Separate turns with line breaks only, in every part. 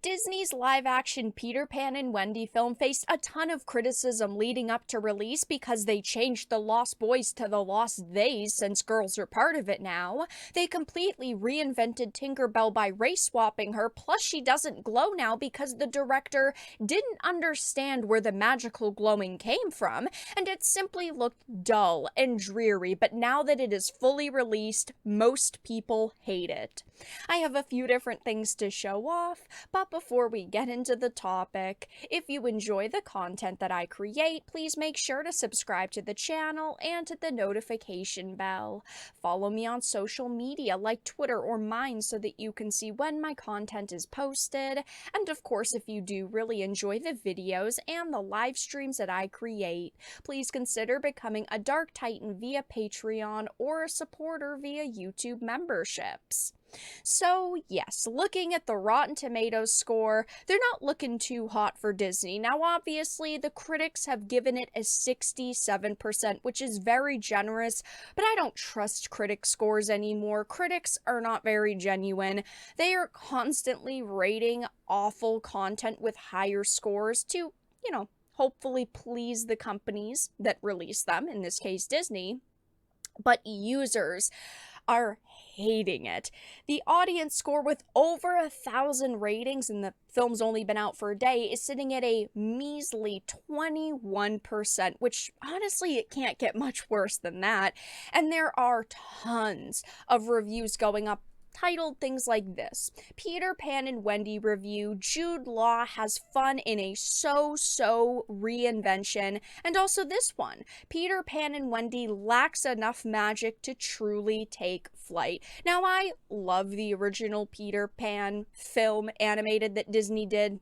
Disney's live-action Peter Pan and Wendy film faced a ton of criticism leading up to release because they changed the Lost Boys to the Lost Theys since girls are part of it now. They completely reinvented Tinkerbell by race-swapping her, plus she doesn't glow now because the director didn't understand where the magical glowing came from, and it simply looked dull and dreary, but now that it is fully released, most people hate it. I have a few different things to show off, but before we get into the topic, if you enjoy the content that I create, please make sure to subscribe to the channel and to the notification bell. Follow me on social media like Twitter or mine so that you can see when my content is posted. And of course, if you do really enjoy the videos and the live streams that I create, please consider becoming a Dark Titan via Patreon or a supporter via YouTube memberships. So yes, looking at the Rotten Tomatoes score, they're not looking too hot for Disney. Now obviously, the critics have given it a 67%, which is very generous, but I don't trust critic scores anymore. Critics are not very genuine. They are constantly rating awful content with higher scores to, hopefully please the companies that release them, in this case Disney, but users are hating it. The audience score, with over 1,000 ratings and the film's only been out for a day, is sitting at a measly 21%, which honestly it can't get much worse than that. And there are tons of reviews going up titled things like this: Peter Pan and Wendy review, Jude Law has fun in a so-so reinvention, and also this one, Peter Pan and Wendy lacks enough magic to truly take flight. Now, I love the original Peter Pan film animated that Disney did,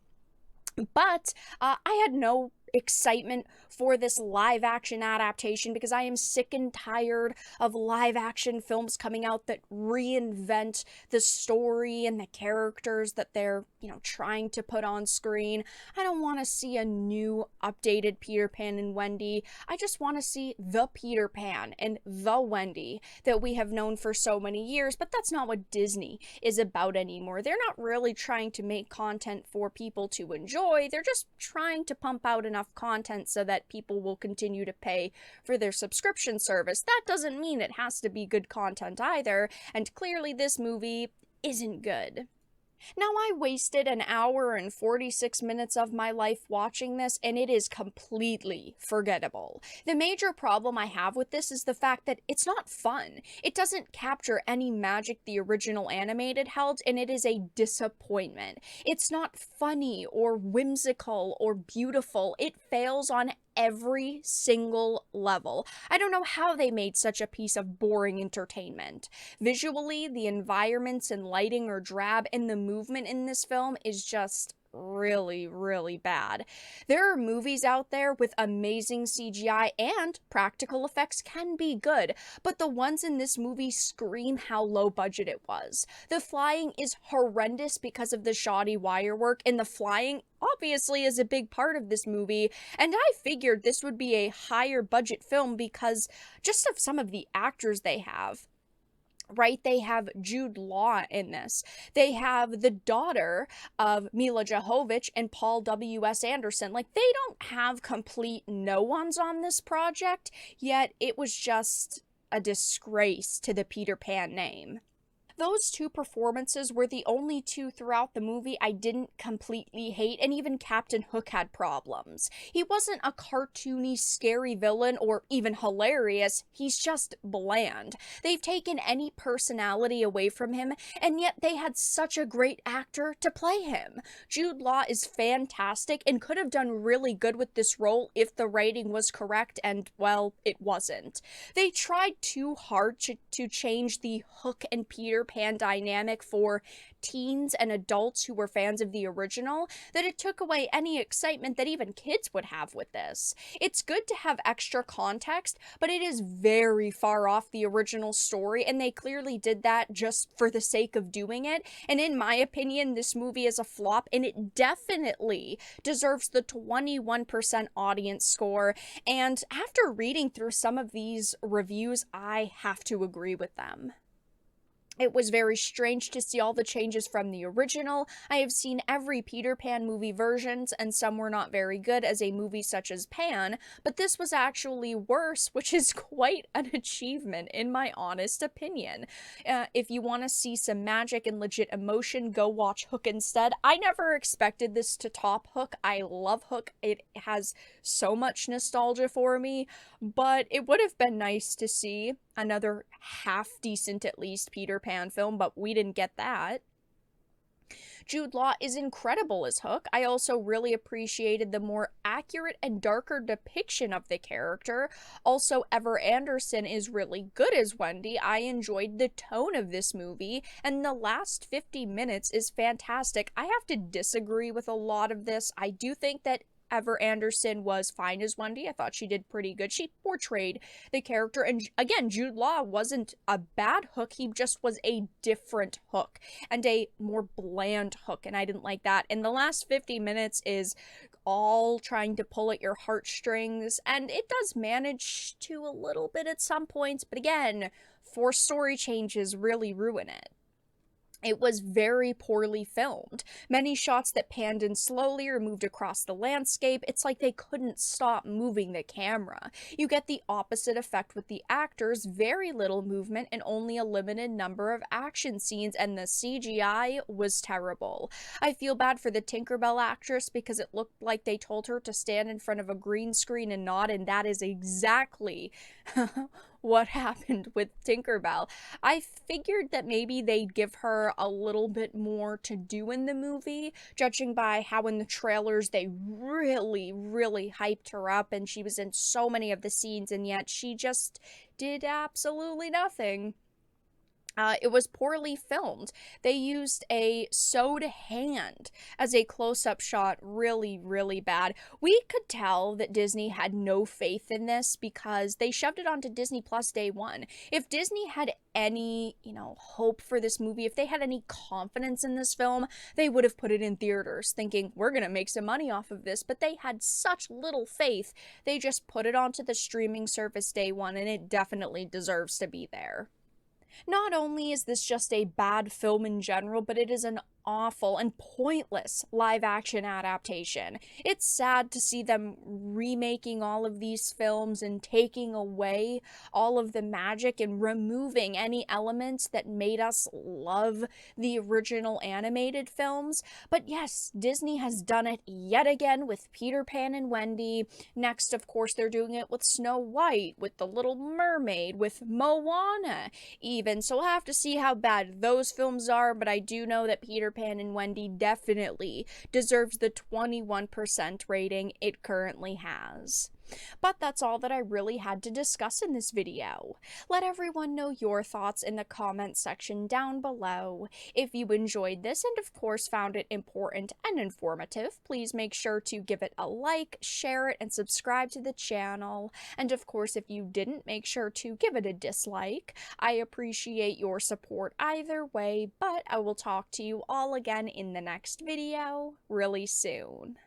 but I had no excitement for this live action adaptation because I am sick and tired of live action films coming out that reinvent the story and the characters that they're, trying to put on screen. I don't want to see a new updated Peter Pan and Wendy. I just want to see the Peter Pan and the Wendy that we have known for so many years, but that's not what Disney is about anymore. They're not really trying to make content for people to enjoy. They're just trying to pump out enough content so that people will continue to pay for their subscription service. That doesn't mean it has to be good content either, and clearly this movie isn't good. Now, I wasted an hour and 46 minutes of my life watching this, and it is completely forgettable. The major problem I have with this is the fact that it's not fun. It doesn't capture any magic the original animated held, and it is a disappointment. It's not funny or whimsical or beautiful. It fails on every single level. I don't know how they made such a piece of boring entertainment. Visually, the environments and lighting are drab, and the movement in this film is just really, really bad. There are movies out there with amazing CGI, and practical effects can be good, but the ones in this movie scream how low budget it was. The flying is horrendous because of the shoddy wire work, and the flying obviously is a big part of this movie, and I figured this would be a higher budget film because just of some of the actors they have. Right? They have Jude Law in this. They have the daughter of Mila Jovovich and Paul W.S. Anderson. Like, they don't have complete no-ones on this project, yet it was just a disgrace to the Peter Pan name. Those two performances were the only two throughout the movie I didn't completely hate, and even Captain Hook had problems. He wasn't a cartoony, scary villain or even hilarious, he's just bland. They've taken any personality away from him, and yet they had such a great actor to play him. Jude Law is fantastic and could have done really good with this role if the writing was correct, and, well, it wasn't. They tried too hard to change the Hook and Peter Pan dynamic for teens and adults who were fans of the original, that it took away any excitement that even kids would have with this. It's good to have extra context, but it is very far off the original story, and they clearly did that just for the sake of doing it, and in my opinion, this movie is a flop, and it definitely deserves the 21% audience score, and after reading through some of these reviews, I have to agree with them. It was very strange to see all the changes from the original. I have seen every Peter Pan movie versions, and some were not very good as a movie such as Pan, but this was actually worse, which is quite an achievement in my honest opinion. If you want to see some magic and legit emotion, go watch Hook instead. I never expected this to top Hook. I love Hook. It has so much nostalgia for me, but it would have been nice to see another half decent, at least, Peter Pan film, but we didn't get that. Jude Law is incredible as Hook. I also really appreciated the more accurate and darker depiction of the character. Also, Ever Anderson is really good as Wendy. I enjoyed the tone of this movie, and the last 50 minutes is fantastic. I have to disagree with a lot of this. I do think that Ever Anderson was fine as Wendy. I thought she did pretty good. She portrayed the character, and again, Jude Law wasn't a bad Hook. He just was a different Hook and a more bland Hook, and I didn't like that. And the last 50 minutes is all trying to pull at your heartstrings, and it does manage to a little bit at some points, but again, forced story changes really ruin it. It was very poorly filmed. Many shots that panned in slowly or moved across the landscape, it's like they couldn't stop moving the camera. You get the opposite effect with the actors, very little movement and only a limited number of action scenes, and the CGI was terrible. I feel bad for the Tinkerbell actress because it looked like they told her to stand in front of a green screen and nod, and that is exactly what happened with Tinkerbell. I figured that maybe they'd give her a little bit more to do in the movie, judging by how in the trailers they really hyped her up and she was in so many of the scenes, and yet she just did absolutely nothing. It was poorly filmed. They used a sewed hand as a close-up shot, really bad. We could tell that Disney had no faith in this because they shoved it onto Disney Plus day one. If Disney had any, hope for this movie, if they had any confidence in this film, they would have put it in theaters thinking, we're gonna make some money off of this, but they had such little faith. They just put it onto the streaming service day one, and it definitely deserves to be there. Not only is this just a bad film in general, but it is an awful and pointless live action adaptation. It's sad to see them remaking all of these films and taking away all of the magic and removing any elements that made us love the original animated films. But yes, Disney has done it yet again with Peter Pan and Wendy. Next, of course, they're doing it with Snow White, with The Little Mermaid, with Moana even. So we'll have to see how bad those films are, but I do know that Peter Pan and Wendy definitely deserves the 21% rating it currently has. But that's all that I really had to discuss in this video. Let everyone know your thoughts in the comment section down below. If you enjoyed this and of course found it important and informative, please make sure to give it a like, share it, and subscribe to the channel. And of course, if you didn't, make sure to give it a dislike. I appreciate your support either way, but I will talk to you all again in the next video really soon.